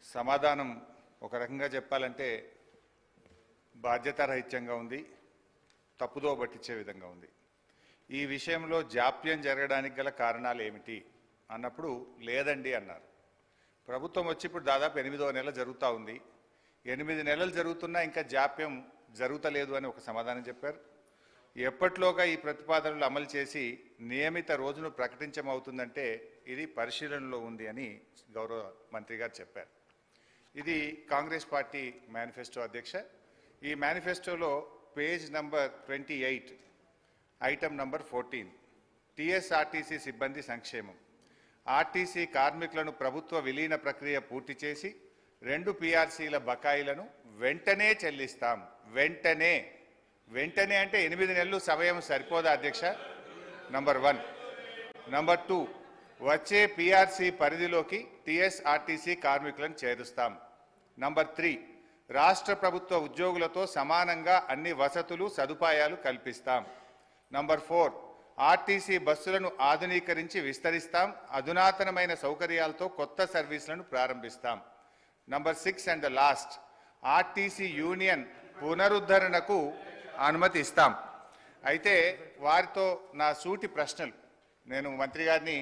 సమాధానం ఒక రకంగా చెప్పాలంటే బాధ్యతారహిత్యంగా ఉంది, తప్పుదో పట్టించే విధంగా ఉంది. ఈ విషయంలో జాప్యం జరగడానికి గల కారణాలు ఏమిటి అన్నప్పుడు లేదండి అన్నారు. ప్రభుత్వం వచ్చి ఇప్పుడు దాదాపు 8వ నెల జరుగుతూ ఉంది. 8 నెలలు జరుగుతున్నా ఇంకా జాప్యం జరుగుతలేదు అని ఒక సమాధానం చెప్పారు. ఎప్పట్లోగా ఈ ప్రతిపాదనలు అమలు చేసి నియమిత రోజును ప్రకటించమవుతుందంటే ఇది పరిశీలనలో ఉంది అని గౌరవ మంత్రి గారు చెప్పారు. ఇది కాంగ్రెస్ పార్టీ మేనిఫెస్టో అధ్యక్ష. ఈ మేనిఫెస్టోలో page number 28 item number 14 TSRTC సిబ్బంది సంక్షేమం. ఆర్టీసీ కార్మికులను ప్రభుత్వ విలీన ప్రక్రియ పూర్తి చేసి 2 పీఆర్సీల బకాయిలను వెంటనే చెల్లిస్తాం. వెంటనే అంటే 8 నెలలు సమయం సరిపోదా అధ్యక్ష? నంబర్ 1. నంబర్ 2, వచ్చే పీఆర్సీ పరిధిలోకి టీఎస్ఆర్టీసీ కార్మికులను చేరుస్తాం. నంబర్ 3, రాష్ట్ర ప్రభుత్వ ఉద్యోగులతో సమానంగా అన్ని వసతులు సదుపాయాలు కల్పిస్తాం. నంబర్ 4, ఆర్టీసీ బస్సులను ఆధునీకరించి విస్తరిస్తాం. అధునాతనమైన సౌకర్యాలతో కొత్త సర్వీసులను ప్రారంభిస్తాం. Number 6 and the last, RTC union పునరుద్ధరణకు అనుమతి ఇస్తాం. అయితే వారితో నా సూటి ప్రశ్నలు, నేను మంత్రి గారిని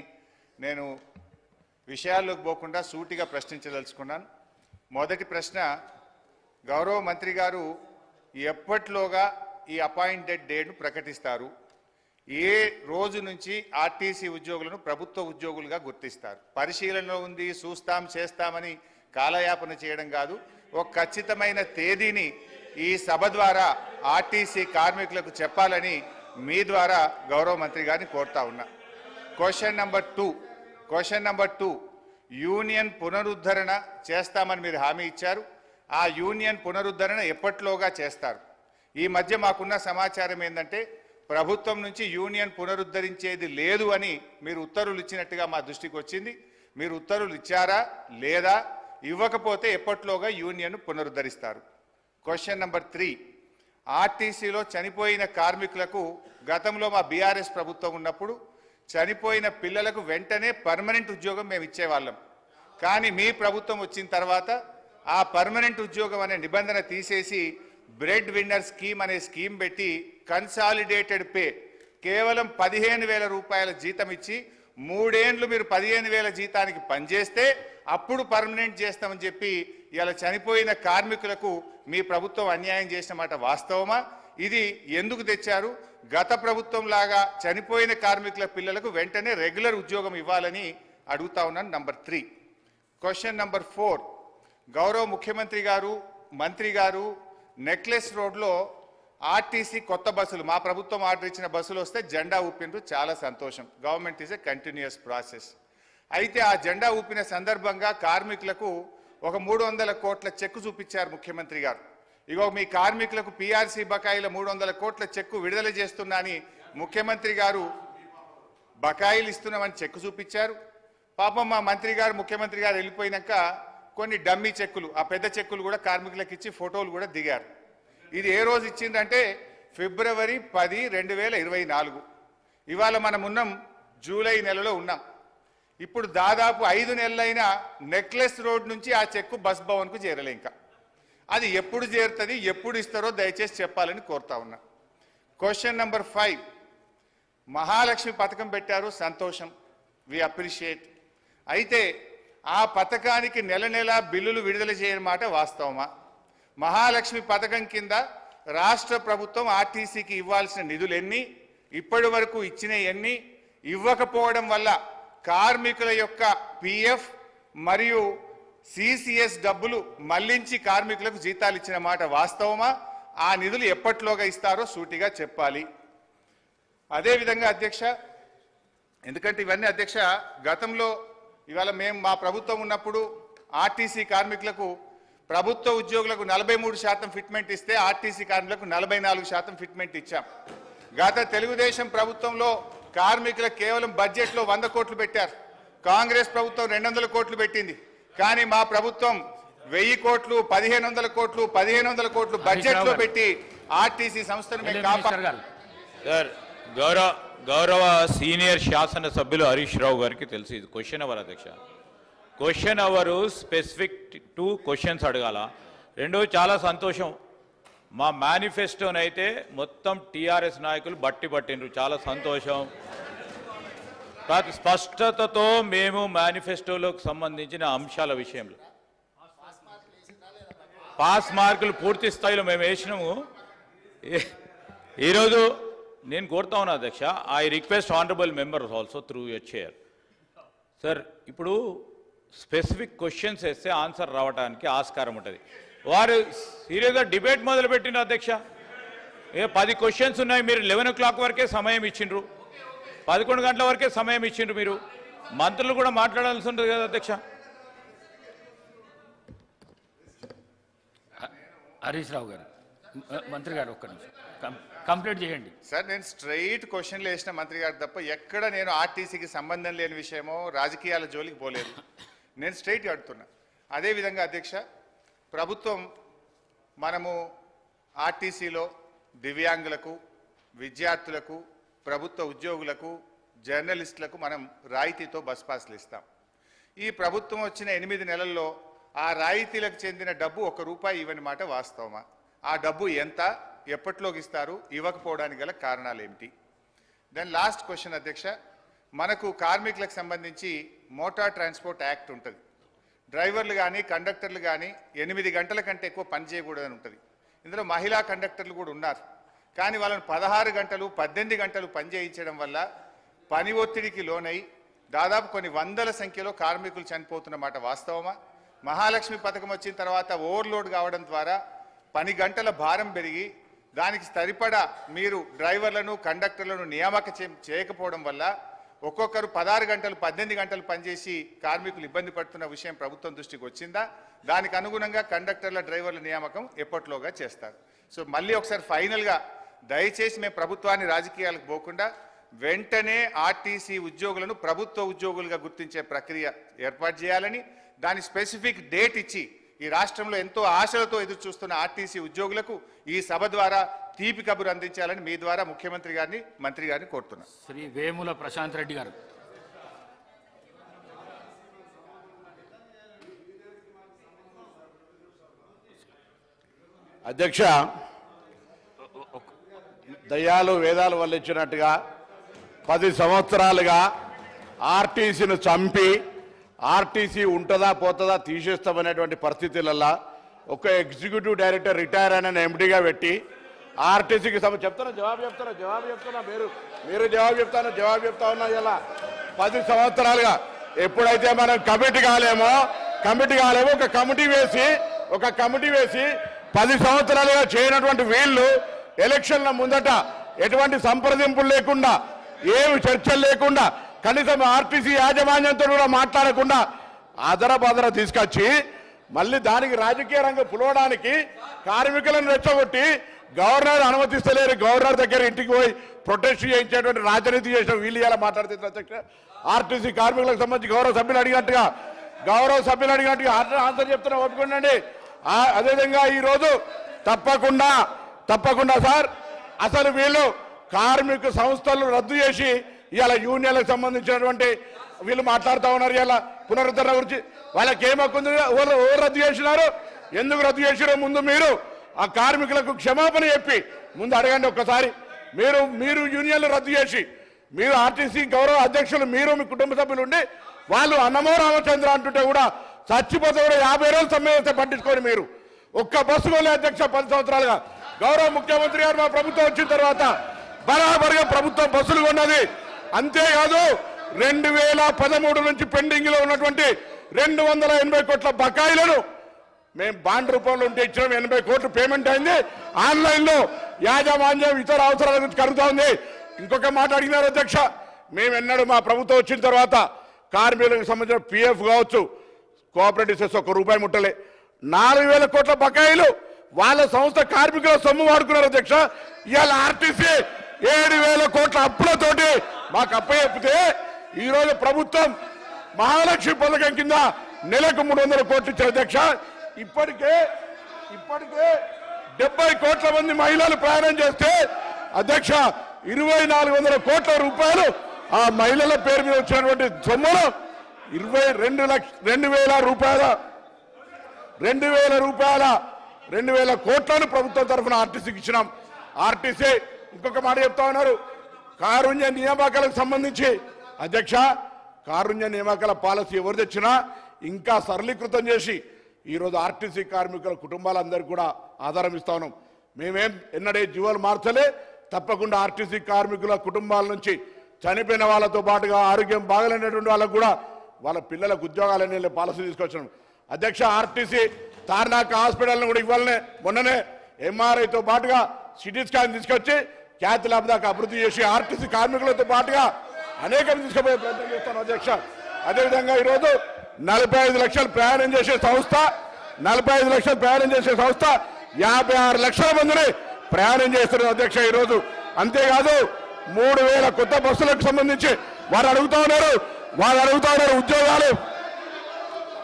విషయాల్లోకి పోకుండా సూటిగా ప్రశ్నించదలుచుకున్నాను. మొదటి ప్రశ్న, గౌరవ మంత్రి గారు ఎప్పట్లోగా ఈ అపాయింటెడ్ డేట్ను ప్రకటిస్తారు? ఏ రోజు నుంచి ఆర్టీసీ ఉద్యోగులను ప్రభుత్వ ఉద్యోగులుగా గుర్తిస్తారు? పరిశీలనలో ఉంది, చూస్తాం చేస్తామని కాలయాపన చేయడం కాదు. ఒక ఖచ్చితమైన తేదీని ఈ సభ ద్వారా ఆర్టీసీ కార్మికులకు చెప్పాలని మీ ద్వారా గౌరవ మంత్రి గారిని కోరుతా ఉన్నా. క్వశ్చన్ నెంబర్ 2, యూనియన్ పునరుద్ధరణ చేస్తామని మీరు హామీ ఇచ్చారు. ఆ యూనియన్ పునరుద్ధరణ ఎప్పట్లోగా చేస్తారు? ఈ మధ్య మాకున్న సమాచారం ఏంటంటే ప్రభుత్వం నుంచి యూనియన్ పునరుద్ధరించేది లేదు అని మీరు ఉత్తర్వులు ఇచ్చినట్టుగా మా దృష్టికి వచ్చింది. మీరు ఉత్తర్వులు ఇచ్చారా లేదా? ఇవ్వకపోతే ఎప్పట్లోగా యూనియన్ పునరుద్ధరిస్తారు? క్వశ్చన్ నెంబర్ 3, ఆర్టీసీలో చనిపోయిన కార్మికులకు గతంలో మా బీఆర్ఎస్ ప్రభుత్వం ఉన్నప్పుడు చనిపోయిన పిల్లలకు వెంటనే పర్మనెంట్ ఉద్యోగం మేము ఇచ్చేవాళ్ళం. కానీ మీ ప్రభుత్వం వచ్చిన తర్వాత ఆ పర్మనెంట్ ఉద్యోగం అనే నిబంధన తీసేసి బ్రెడ్ విన్నర్ స్కీమ్ అనే స్కీమ్ పెట్టి కన్సాలిడేటెడ్ పే కేవలం 15,000 రూపాయల జీతం ఇచ్చి 3 ఏళ్ళు మీరు 15,000 జీతానికి పనిచేస్తే అప్పుడు పర్మనెంట్ చేస్తామని చెప్పి ఇలా చనిపోయిన కార్మికులకు మీ ప్రభుత్వం అన్యాయం చేసిన మాట వాస్తవమా? ఇది ఎందుకు తెచ్చారు? గత ప్రభుత్వం లాగా చనిపోయిన కార్మికుల పిల్లలకు వెంటనే రెగ్యులర్ ఉద్యోగం ఇవ్వాలని అడుగుతా ఉన్నాను. నంబర్ 3. క్వశ్చన్ నంబర్ 4, గౌరవ ముఖ్యమంత్రి గారు మంత్రి గారు నెక్లెస్ రోడ్లో ఆర్టీసీ కొత్త బస్సులు, మా ప్రభుత్వం ఆర్డర్ ఇచ్చిన బస్సులు వస్తే జెండా ఊపిండ్రు, చాలా సంతోషం. Government is a continuous process. అయితే ఆ జెండా ఊపిన సందర్భంగా కార్మికులకు ఒక 300 కోట్ల చెక్కు చూపించారు ముఖ్యమంత్రి గారు. ఇగో మీ కార్మికులకు పీఆర్సీ బకాయిల 300 కోట్ల చెక్కు విడుదల చేస్తున్నా అని ముఖ్యమంత్రి గారు బకాయిలు ఇస్తున్నామని చెక్కు చూపించారు. పాపం మా మంత్రి గారు ముఖ్యమంత్రి గారు వెళ్ళిపోయినాక కొన్ని డమ్మీ చెక్కులు, ఆ పెద్ద చెక్కులు కూడా కార్మికులకు ఇచ్చి ఫోటోలు కూడా దిగారు. ఇది ఏ రోజు ఇచ్చిందంటే ఫిబ్రవరి 10, 2024. ఇవాళ మనం ఉన్నాం జూలై నెలలో ఉన్నాం. ఇప్పుడు దాదాపు 5 నెలలైనా నెక్లెస్ రోడ్ నుంచి ఆ చెక్కు బస్ భవన్కు చేరలే. ఇంకా అది ఎప్పుడు చేరుతుంది, ఎప్పుడు ఇస్తారో దయచేసి చెప్పాలని కోరుతా ఉన్నా. క్వశ్చన్ నెంబర్ 5, మహాలక్ష్మి పథకం పెట్టారు, సంతోషం, వి అప్రిషియేట్. అయితే ఆ పథకానికి నెల బిల్లులు విడుదల చేయని మాట వాస్తవమా? మహాలక్ష్మి పథకం కింద రాష్ట్ర ప్రభుత్వం ఆర్టీసీకి ఇవ్వాల్సిన నిధులు ఎన్ని, ఇప్పటి వరకు ఇచ్చిన ఎన్ని, ఇవ్వకపోవడం వల్ల కార్మికుల యొక్క పిఎఫ్ మరియు సిసిఎస్ డబ్బులు మళ్లించి కార్మికులకు జీతాలు ఇచ్చిన మాట వాస్తవమా? ఆ నిధులు ఎప్పట్లోగా ఇస్తారో సూటిగా చెప్పాలి. అదేవిధంగా అధ్యక్ష, ఎందుకంటే ఇవన్నీ అధ్యక్ష గతంలో ఇవాళ మా ప్రభుత్వం ఉన్నప్పుడు ఆర్టీసీ కార్మికులకు, ప్రభుత్వ ఉద్యోగులకు 43% ఫిట్మెంట్ ఇస్తే ఆర్టీసీ కార్మికులకు 44% ఫిట్మెంట్ ఇచ్చాం. గత తెలుగుదేశం ప్రభుత్వంలో కార్మికులకు కేవలం బడ్జెట్లో 100 కోట్లు పెట్టారు. కాంగ్రెస్ ప్రభుత్వం 200 కోట్లు పెట్టింది. కానీ మా ప్రభుత్వం 1000 కోట్లు, 1500 కోట్లు, 1500 కోట్లు బడ్జెట్లో పెట్టి ఆర్టీసీ సంస్థను మేము కాపాడాలి. సార్, గౌరవ సీనియర్ శాసన సభ్యులు హరీష్ రావు గారికి తెలుసు ఇది క్వశ్చన్ అవర్ అధ్యక్ష. Question hour specific to questions అడగాల. రెండో చాలా సంతోషం, మా మేనిఫెస్టోనైతే మొత్తం టీఆర్ఎస్ నాయకులు పట్టిండ్రు, చాలా సంతోషం. స్పష్టతతో మేము మేనిఫెస్టోలోకి సంబంధించిన అంశాల విషయంలో పాస్ మార్కులు పూర్తి స్థాయిలో మేము వేసినాము. ఈరోజు నేను కోరుతా ఉన్నా అధ్యక్ష, I request honourable members also through your chair. Sir, ఇప్పుడు స్పెసిఫిక్ క్వశ్చన్స్ వేస్తే ఆన్సర్ రావడానికి ఆస్కారం ఉంటుంది. వారు సీరియస్గా డిబేట్ మొదలుపెట్టిండ్రు అధ్యక్ష. 10 క్వశ్చన్స్ ఉన్నాయి, మీరు 11 o'clock వరకే సమయం ఇచ్చిండ్రు, 11 గంటల వరకే సమయం ఇచ్చిండ్రు. మీరు మంత్రులు కూడా మాట్లాడాల్సి ఉంటుంది కదా అధ్యక్ష. హరీష్ రావు గారు, మంత్రి గారు ఒక్క నిమిషం కంప్లీట్ చేయండి. సార్, నేను స్ట్రైట్ క్వశ్చన్లు వేసిన మంత్రి గారు తప్ప ఎక్కడ నేను ఆర్టీసీకి సంబంధం లేని విషయమో రాజకీయాల జోలికి పోలేదు. నేను స్ట్రైట్ అడుగుతున్నా. అదేవిధంగా అధ్యక్ష, ప్రభుత్వం మనము ఆర్టీసీలో దివ్యాంగులకు, విద్యార్థులకు, ప్రభుత్వ ఉద్యోగులకు, జర్నలిస్టులకు మనం రాయితీతో బస్ పాస్లు ఇస్తాం. ఈ ప్రభుత్వం వచ్చిన 8 నెలల్లో ఆ రాయితీలకు చెందిన డబ్బు ₹1 ఇవ్వని మాట వాస్తవమా? ఆ డబ్బు ఎంత, ఎప్పట్లోకి ఇస్తారు, ఇవ్వకపోవడానికి గల కారణాలు ఏమిటి? దెన్ లాస్ట్ క్వశ్చన్ అధ్యక్ష, మనకు కార్మికులకు సంబంధించి మోటార్ ట్రాన్స్పోర్ట్ యాక్ట్ ఉంటుంది. డ్రైవర్లు కానీ కండక్టర్లు కానీ 8 గంటల కంటే ఎక్కువ పని చేయకూడదని ఉంటుంది. ఇందులో మహిళా కండక్టర్లు కూడా ఉన్నారు. కానీ వాళ్ళని 16 గంటలు 18 గంటలు పని చేయించడం వల్ల పని ఒత్తిడికి లోనై దాదాపు కొన్ని వందల సంఖ్యలో కార్మికులు చనిపోతున్నమాట వాస్తవమా? మహాలక్ష్మి పథకం వచ్చిన తర్వాత ఓవర్లోడ్ కావడం ద్వారా పని గంటల భారం పెరిగి దానికి సరిపడా మీరు డ్రైవర్లను కండక్టర్లను నియామక చేయకపోవడం వల్ల ఒక్కొక్కరు 16 గంటలు 18 గంటలు పనిచేసి కార్మికులు ఇబ్బంది పడుతున్న విషయం ప్రభుత్వం దృష్టికి వచ్చిందా? దానికి అనుగుణంగా కండక్టర్ల డ్రైవర్ల నియామకం ఎప్పట్లోగా చేస్తారు. సో మళ్ళీ ఒకసారి ఫైనల్గా దయచేసి మేము ప్రభుత్వాన్ని రాజకీయాలకు పోకుండా వెంటనే ఆర్టీసీ ఉద్యోగులను ప్రభుత్వ ఉద్యోగులుగా గుర్తించే ప్రక్రియ ఏర్పాటు చేయాలని, దాని స్పెసిఫిక్ డేట్ ఇచ్చి ఈ రాష్ట్రంలో ఎంతో ఆశలతో ఎదురు చూస్తున్న ఆర్టీసీ ఉద్యోగులకు ఈ సభ ద్వారా తీపి కబురు అందించాలని మీ ద్వారా ముఖ్యమంత్రి గారిని, మంత్రి గారిని కోరుతున్నా. శ్రీ వేముల ప్రశాంత్ రెడ్డి గారు. అధ్యక్ష, దయ్యాలు వేదాలు వల్లించినట్టుగా 10 సంవత్సరాలుగా ఆర్టీసీని చంపి ఆర్టీసీ ఉంటుందా పోతుందా తీసేస్తామనేటువంటి పరిస్థితులలో ఒక ఎగ్జిక్యూటివ్ డైరెక్టర్ రిటైర్ అయిన ఎండీగా పెట్టి ఆర్టీసీకి జవాబు చెప్తున్నా మీరు జవాబు చెప్తా ఉన్నా. ఇలా 10 సంవత్సరాలుగా ఎప్పుడైతే మనం కమిటీ కాలేమో ఒక కమిటీ వేసి 10 సంవత్సరాలుగా చేయనటువంటి వీళ్ళు ఎలక్షన్ల ముందట ఎటువంటి సంప్రదింపులు లేకుండా, ఏమి చర్చలు లేకుండా, కనీసం ఆర్టీసీ యాజమాన్యంతో కూడా మాట్లాడకుండా అదర తీసుకొచ్చి మళ్ళీ దానికి రాజకీయ రంగం పులవడానికి కార్మికులను రెచ్చగొట్టి గవర్నర్ అనుమతిస్తలేరు, గవర్నర్ దగ్గర ఇంటికి పోయి ప్రొటెస్ట్ చేయించేటువంటి రాజనీతి చేసిన వీళ్ళు ఇలా మాట్లాడుతున్నారు అధ్యక్ష. ఆర్టీసీ కార్మికులకు సంబంధించి గౌరవ సభ్యులు అడిగినట్టుగా ఆన్సర్ చెప్తున్నా, ఒప్పుకోండి. అదేవిధంగా ఈరోజు తప్పకుండా సార్, అసలు వీళ్ళు కార్మిక సంస్థలు రద్దు చేసి ఇవాళ యూనియన్లకు సంబంధించినటువంటి వీళ్ళు మాట్లాడుతూ ఉన్నారు. ఇలా పునరుద్ధరణ గురించి వాళ్ళకి ఏమక్కుంది, ఎవరు రద్దు చేసినారు, ఎందుకు రద్దు చేసినారో ముందు మీరు ఆ కార్మికులకు క్షమాపణ చెప్పి ముందు అడగండి ఒక్కసారి. మీరు యూనియన్లు రద్దు చేసి మీరు ఆర్టీసీ గౌరవ అధ్యక్షులు మీరు మీ కుటుంబ సభ్యులు ఉండి వాళ్ళు అన్నమో రామచంద్ర అంటుంటే కూడా చచ్చిపోతే కూడా 50 రోజులు సమ్మె పట్టించుకొని మీరు ఒక్క బస్సు కొనే అధ్యక్ష 10 సంవత్సరాలుగా గౌరవ ముఖ్యమంత్రి గారు మా ప్రభుత్వం వచ్చిన తర్వాత బరాబరుగా ప్రభుత్వం బస్సులు కొన్నది. అంతేకాదు 2013 నుంచి పెండింగ్ లో ఉన్నటువంటి 280 కోట్ల బకాయిలను మేము బాండ్ రూపంలో ఉంటే ఇచ్చినాం. 80 కోట్లు పేమెంట్ అయింది. ఆన్లైన్ లో యాజమాన్యం ఇతర అవసరాల గురించి కలుగుతా ఉంది. ఇంకొక మాట అడిగినారు అధ్యక్ష, మేము ఎన్నడూ మా ప్రభుత్వం వచ్చిన తర్వాత కార్మికులకు సంబంధించిన పిఎఫ్ కావచ్చు, కోఆపరేటివ్ సెస్ ₹1 ముట్టలే. 4000 కోట్ల బకాయిలు వాళ్ళ సంస్థ కార్మికుల సొమ్ము వాడుకున్నారు అధ్యక్ష. ఇవాళ ఆర్టీసీ 7000 కోట్ల అప్పులతోటి మాకు అప్పచెప్పితే ఈరోజు ప్రభుత్వం మహాలక్ష్మి పథకం కింద నెలకు 300 కోట్లు ఇచ్చారు అధ్యక్ష. ఇప్పటికే 70 కోట్ల మంది మహిళలు ప్రయాణం చేస్తే అధ్యక్ష 2400 కోట్ల రూపాయలు ఆ మహిళల పేరు మీద వచ్చినటువంటి సొమ్మును 2,000 కోట్లను ప్రభుత్వం తరఫున ఆర్టీసీకి ఇచ్చినాం. ఆర్టీసీ ఇంకొక మాట చెప్తా ఉన్నారు, కారుణ్య నియామకాలకు సంబంధించి అధ్యక్ష, కారుణ్య నియామకాల పాలసీ ఎవరు తెచ్చినా ఇంకా సరళీకృతం చేసి ఈరోజు ఆర్టీసీ కార్మికుల కుటుంబాలందరికీ కూడా ఆధారం ఇస్తా ఉన్నాం. మేమేం ఎన్నడే జీవోలు మార్చలే, తప్పకుండా ఆర్టీసీ కార్మికుల కుటుంబాల నుంచి చనిపోయిన వాళ్ళతో పాటుగా ఆరోగ్యం బాగలేనటువంటి వాళ్ళకు కూడా వాళ్ళ పిల్లలకు ఉద్యోగాలనే పాలసీ తీసుకొచ్చాం. అధ్యక్ష, ఆర్టీసీ తార్నాక హాస్పిటల్ను కూడా ఇవ్వాలనే మొన్ననే ఎంఆర్ఐతో పాటుగా సిటీ స్కాన్ తీసుకొచ్చి క్యాత్ ల్యాబ్ దాకా అభివృద్ధి చేసి ఆర్టీసీ కార్మికులతో పాటుగా అనేకం తీసుకుపోయే ప్రయత్నం చేస్తాను అధ్యక్ష. అదేవిధంగా ఈరోజు 45 లక్షలు ప్రయాణం చేసే సంస్థ 56 లక్షల మందిని ప్రయాణం చేస్తున్నారు అధ్యక్ష ఈరోజు. అంతేకాదు 3,000 కొత్త బస్సులకు సంబంధించి వారు అడుగుతా ఉన్నారు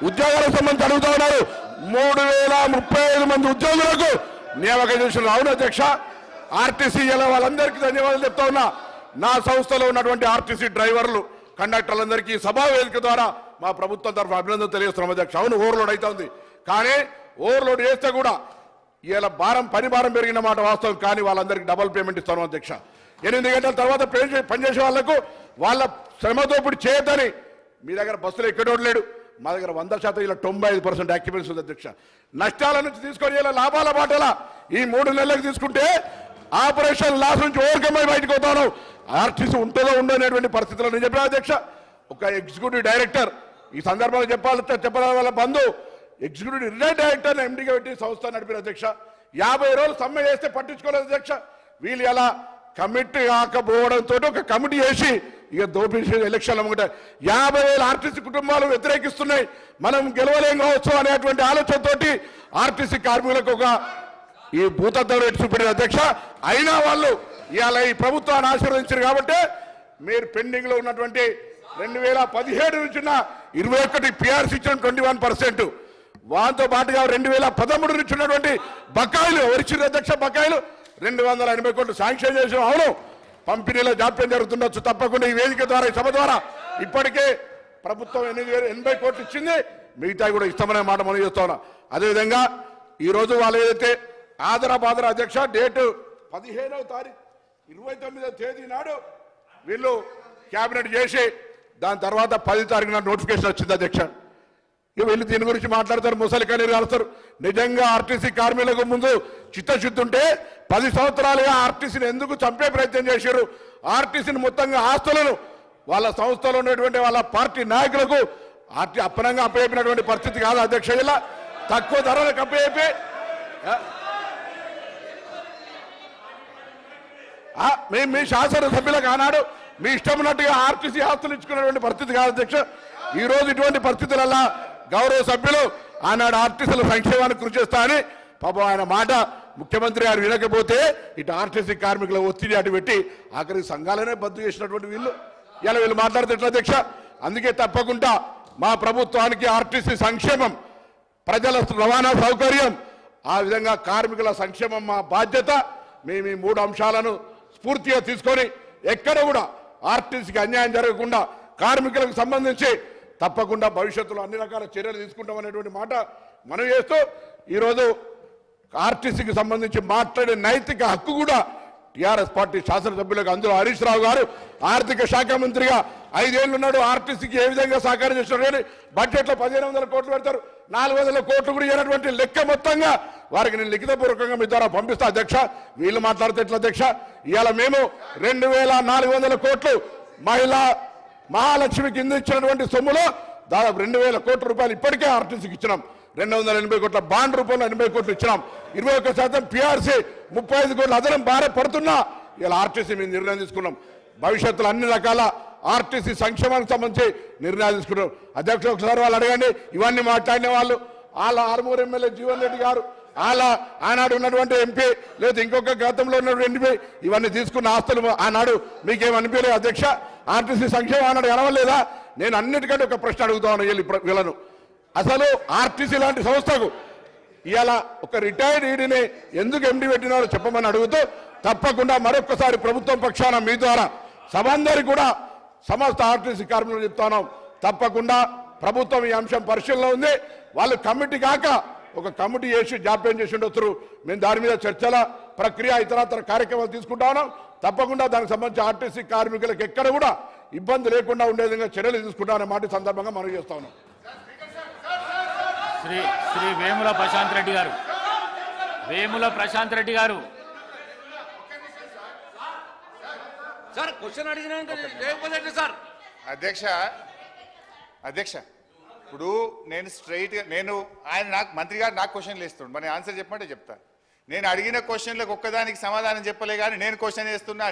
ఉద్యోగాలకు సంబంధించి అడుగుతా ఉన్నారు. 3,035 మంది ఉద్యోగులకు నియామకం చేసిన. అవును అధ్యక్ష, ఆర్టీసీ ఇలా వాళ్ళందరికీ ధన్యవాదాలు చెప్తా ఉన్నా. నా సంస్థలో ఉన్నటువంటి ఆర్టీసీ డ్రైవర్లు కండక్టర్లందరికీ సభా వేదిక ద్వారా మా ప్రభుత్వం తరఫున అభినందన తెలియజేస్తున్నాం అధ్యక్ష. అవును, ఓవర్లోడ్ అవుతా ఉంది, కానీ ఓవర్లోడ్ చేస్తే కూడా ఇలా పని భారం పెరిగిన మాట వాస్తవం, కానీ వాళ్ళందరికీ డబుల్ పేమెంట్ ఇస్తాను అధ్యక్ష. 8 గంటల తర్వాత పనిచేసే వాళ్లకు వాళ్ళ శ్రమతో ఇప్పుడు చేయొద్దని మీ దగ్గర బస్సులు ఎక్కడోడు లేడు, మా దగ్గర 100% ఇలా 95% యాక్యుపెన్సీ ఉంది అధ్యక్ష. నష్టాల నుంచి తీసుకొని ఇలా లాభాల బాటలా ఈ 3 నెలలకు తీసుకుంటే ఆపరేషన్ లాస్ నుంచి ఓవర్కమ్ అయి బయటకు పోతాను. ఆర్టీసీ ఉంటుందో ఉండనేటువంటి పరిస్థితుల్లో నేను చెప్పిన అధ్యక్ష. ఒక ఎగ్జిక్యూటివ్ డైరెక్టర్ ఈ సందర్భంగా చెప్పాలి వాళ్ళ బంధు ఎగ్జిక్యూటివ్ రిటైర్డ్ డైరెక్టర్ ఎండీగా పెట్టి సంస్థ నడిపిన అధ్యక్ష. 50 రోజులు సమ్మె చేస్తే పట్టించుకోలేదు అధ్యక్ష. వీళ్ళు ఎలా కమిటీ కాకపోవడంతో ఒక కమిటీ చేసి ఇక దోపిడీ ఎలక్షన్లు అమ్ముకుంటారు. 50,000 ఆర్టీసీ కుటుంబాలు వ్యతిరేకిస్తున్నాయి, మనం గెలవలేం కావచ్చు అనేటువంటి ఆలోచనతోటి ఆర్టీసీ కార్మికులకు ఒక ఈ భూతత్వం రేటు చూపించారు అధ్యక్ష. అయినా వాళ్ళు ఇవాళ ఈ ప్రభుత్వాన్ని ఆశీర్వదించారు కాబట్టి మీరు పెండింగ్ లో ఉన్నటువంటి 2017 నుంచి 21 పిఆర్సీ ఇచ్చిన 21%, వాటితో పాటుగా 2013 నుంచి ఉన్నటువంటి బకాయిలు ఎవరిచ్చిన అధ్యక్ష, బకాయిలు 280 కోట్లు శాంక్షన్ చేసాం. అవును, పంపిణీలో జాప్యం జరుగుతుండొచ్చు, తప్పకుండా ఈ వేదిక ద్వారా ఈ సభ ద్వారా ఇప్పటికే ప్రభుత్వం 80 కోట్లు ఇచ్చింది, మిగతా కూడా ఇస్తామనే మాట మనం చేస్తా ఉన్నాం. అదేవిధంగా ఈరోజు వాళ్ళు ఏదైతే ఆదరాబాదర అధ్యక్ష డేటు 15వ తారీఖు 29వ తేదీ నాడు వీళ్ళు క్యాబినెట్ చేసి దాని తర్వాత 10వ తారీఖున నోటిఫికేషన్ వచ్చింది అధ్యక్ష. వీళ్ళు దీని గురించి మాట్లాడతారు, ముసలి కన్నీరు కాలుస్తారు. నిజంగా ఆర్టీసీ కార్మికులకు ముందు చిత్తశుద్ధి ఉంటే 10 సంవత్సరాలుగా ఆర్టీసీని ఎందుకు చంపే ప్రయత్నం చేశారు? ఆర్టీసీని మొత్తంగా ఆస్తులను వాళ్ళ సంస్థలో ఉన్నటువంటి వాళ్ళ పార్టీ నాయకులకు అప్పనంగా అప్పచెప్పినటువంటి పరిస్థితి కాదు అధ్యక్ష. ఇలా తక్కువ ధరలకు అప్పచెప్పి మీ శాసనసభ్యులకు ఆనాడు మీ ఇష్టం ఉన్నట్టుగా ఆర్టీసీ ఆస్తులు ఇచ్చుకున్నటువంటి పరిస్థితి కాదు అధ్యక్ష. ఈ రోజు ఇటువంటి పరిస్థితులలో గౌరవ సభ్యులు ఆనాడు ఆర్టీసీల సంక్షేమానికి కృషి చేస్తా అని పాపం ఆయన మాట ముఖ్యమంత్రి గారు వినకపోతే ఇటు ఆర్టీసీ కార్మికుల ఒత్తిడి అటు పెట్టి ఆఖరికి సంఘాలనే బద్దు చేసినటువంటి వీళ్ళు మాట్లాడితే ఎట్లా అధ్యక్ష? అందుకే తప్పకుండా మా ప్రభుత్వానికి ఆర్టీసీ సంక్షేమం, ప్రజల రవాణా సౌకర్యం, ఆ విధంగా కార్మికుల సంక్షేమం మా బాధ్యత. మేము ఈ 3 అంశాలను స్ఫూర్తిగా తీసుకొని ఎక్కడ కూడా ఆర్టీసీకి అన్యాయం జరగకుండా కార్మికులకు సంబంధించి తప్పకుండా భవిష్యత్తులో అన్ని రకాల చర్యలు తీసుకుంటామనేటువంటి మాట మనం చేస్తూ ఈరోజు ఆర్టీసీకి సంబంధించి మాట్లాడే నైతిక హక్కు కూడా టీఆర్ఎస్ పార్టీ శాసనసభ్యులకు, అందులో హరీష్ రావు గారు ఆర్థిక శాఖ మంత్రిగా 5 ఏళ్ళు ఉన్నాడు, ఆర్టీసీకి ఏ విధంగా సహకారం చేస్తున్నారు కానీ బడ్జెట్లో 1,500 కోట్లు పెడతారు, 400 కోట్లు కూడా ఇవ్వనటువంటి లెక్క మొత్తంగా వారికి నేను లిఖితపూర్వకంగా మీ ద్వారా పంపిస్తా అధ్యక్ష. వీళ్ళు మాట్లాడితే ఎట్లా అధ్యక్ష? ఇవాళ మేము 2,400 కోట్లు మహాలక్ష్మి కింద ఇచ్చినటువంటి సొమ్ములో దాదాపు 2,000 కోట్ల రూపాయలు ఇప్పటికే ఆర్టీసీకి ఇచ్చినాం. 280 కోట్ల బాండ్ రూపంలో 80 కోట్లు ఇచ్చినాం. 21% పిఆర్సీ, 35 కోట్ల అదనం భారం పడుతున్నా ఇలా ఆర్టీసీ మేము నిర్ణయం తీసుకున్నాం. భవిష్యత్తులో అన్ని రకాల ఆర్టీసీ సంక్షేమానికి సంబంధించి నిర్ణయాలు తీసుకున్నాం అధ్యక్షులు. ఒకసారి వాళ్ళు అడగండి, ఇవన్నీ మాట్లాడిన వాళ్ళు వాళ్ళ ఆర్మూరు ఎమ్మెల్యే జీవన్ రెడ్డి గారు, వాళ్ళ ఆనాడు ఉన్నటువంటి ఎంపీ, లేదా ఇంకొక గతంలో ఉన్నటువంటి ఎంపీ, ఇవన్నీ తీసుకున్న ఆస్తులు ఆనాడు మీకేమనిపించలేదు అధ్యక్ష? ఆర్టీసీ సంక్షేమం ఆనాడు కనవలేదా? నేను అన్నిటికంటే ఒక ప్రశ్న అడుగుతా ఉన్నాను వీళ్ళను. అసలు ఆర్టీసీ లాంటి సంస్థకు ఇవాళ ఒక రిటైర్డ్ ఈడీని ఎందుకు ఎండీ పెట్టినారో చెప్పమని అడుగుతూ తప్పకుండా మరొకసారి ప్రభుత్వం పక్షాన మీ ద్వారా సభ అందరికీ కూడా సమస్త ఆర్టీసీ కార్మికులు చెప్తాను, తప్పకుండా ప్రభుత్వం ఈ అంశం పరిశీలనలో ఉంది. వాళ్ళు కమిటీ కాక ఒక కమిటీ చేసి జాప్యం చేసి ఉండొచ్చు. మేము దాని మీద చర్చల ప్రక్రియ ఇతరత్ర కార్యక్రమాలు తీసుకుంటా ఉన్నాం. తప్పకుండా దానికి సంబంధించి ఆర్టీసీ కార్మికులకు ఎక్కడ కూడా ఇబ్బంది లేకుండా ఉండే విధంగా చర్యలు తీసుకుంటామనే మాట సందర్భంగా మనం చేస్తా ఉన్నాం. శ్రీ వేముల ప్రశాంత్ రెడ్డి గారు, వేముల ప్రశాంత్ రెడ్డి గారు. సార్ క్వశ్చన్ అడిగినా సార్. అధ్యక్ష ఇప్పుడు నేను స్ట్రైట్గా ఆయన నాకు మంత్రి గారు నాకు క్వశ్చన్లు వేస్తుండు, మరి ఆన్సర్ చెప్పమంటే చెప్తా. నేను అడిగిన క్వశ్చన్లకు ఒక్కదానికి సమాధానం చెప్పలే కానీ నేను క్వశ్చన్ వేస్తున్నా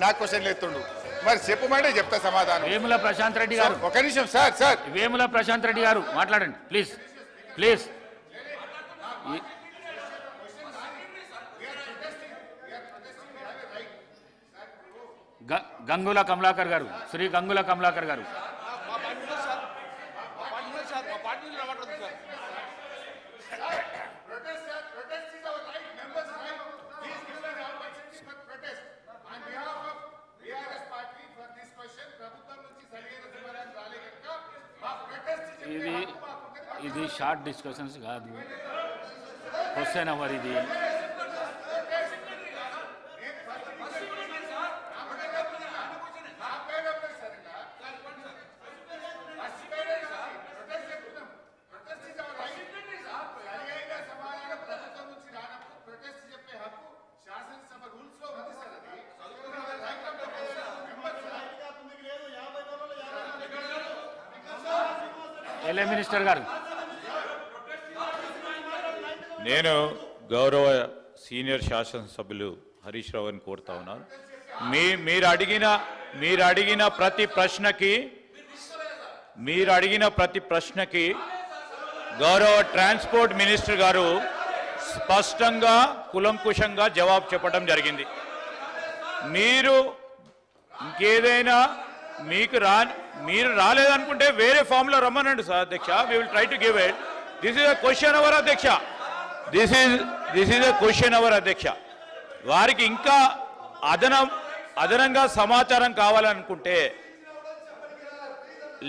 నాకు క్వశ్చన్లు వేస్తుండు, మరి చెప్పమంటే చెప్తా సమాధానం. వేముల ప్రశాంత్ రెడ్డి గారు ఒక నిమిషం సార్ వేముల ప్రశాంత్ రెడ్డి గారు మాట్లాడండి ప్లీజ్. గంగుల కమలాకర్ గారు, శ్రీ గంగుల కమలాకర్ గారు. ఇది షార్ట్ డిస్కషన్స్ కాదు, క్వశ్చన్ అవర్ ఇది. ఎల్ఏ మినిస్టర్ గారు, నేను గౌరవ సీనియర్ శాసనసభ్యులు హరీష్ రావు గారిని కోరుతా ఉన్నాను. మీరు అడిగిన ప్రతి ప్రశ్నకి గౌరవ ట్రాన్స్పోర్ట్ మినిస్టర్ గారు స్పష్టంగా కులంకుశంగా జవాబు చెప్పడం జరిగింది. మీరు ఇంకేదైనా మీరు రాలేదనుకుంటే వేరే ఫామ్లో రమ్మనండి సార్ అధ్యక్ష. We will try to give it. This is a question hour అధ్యక్ష. This is a question hour అధ్యక్ష. వారికి ఇంకా అదనంగా సమాచారం కావాలనుకుంటే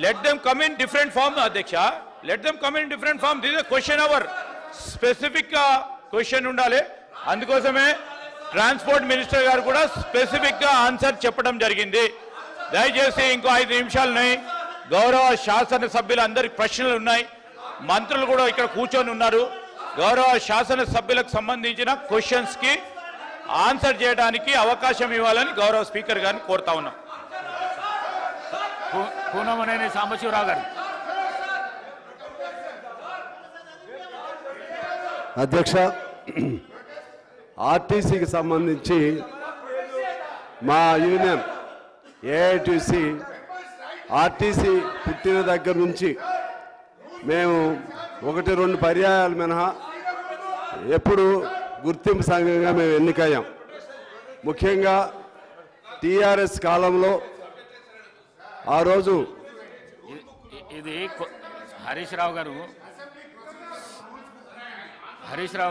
let them come in different form అధ్యక్ష. Let them come in different form. This is a question hour. Specific గా question ఉండాలి. అందుకోసమే ట్రాన్స్పోర్ట్ మినిస్టర్ గారు కూడా స్పెసిఫిక్ గా ఆన్సర్ చెప్పడం జరిగింది. దయచేసి ఇంకో 5 నిమిషాలున్నాయి. గౌరవ శాసనసభ్యులందరికి ప్రశ్నలు ఉన్నాయి. మంత్రులు కూడా ఇక్కడ కూర్చొని ఉన్నారు. గౌరవ శాసనసభ్యులకు సంబంధించిన క్వశ్చన్స్ కి ఆన్సర్ చేయడానికి అవకాశం ఇవ్వాలని గౌరవ స్పీకర్ గారిని కోరుతా ఉన్నాం. పూనమనేని సాంబశివరావు గారు. అధ్యక్ష, ఆర్టీసీకి సంబంధించి మా యూనియన్ ఏఐటీసీ ఆర్టీసీ పుట్టిన దగ్గర నుంచి మేము 1-2 పర్యాయాలు మినహా ఎప్పుడు గుర్తింపు సంఘంగా మేము ఎన్నికయ్యాం. ముఖ్యంగా టీఆర్ఎస్ కాలంలో ఆ రోజు ఇది హరీష్ రావు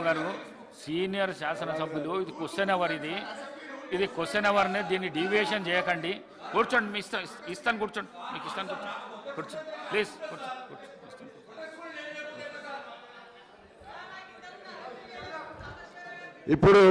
గారు సీనియర్ శాసనసభ్యులు. ఇది క్వశ్చన్ అవర్. ఇది క్వశ్చన్ అవర్నే, దీన్ని డీవియేషన్ చేయకండి. కూర్చోండి, మీ ఇస్తాను కూర్చోండి, మీకు ఇస్తాను కూర్చోండి ప్లీజ్ కూర్చోండి. ఇప్పుడు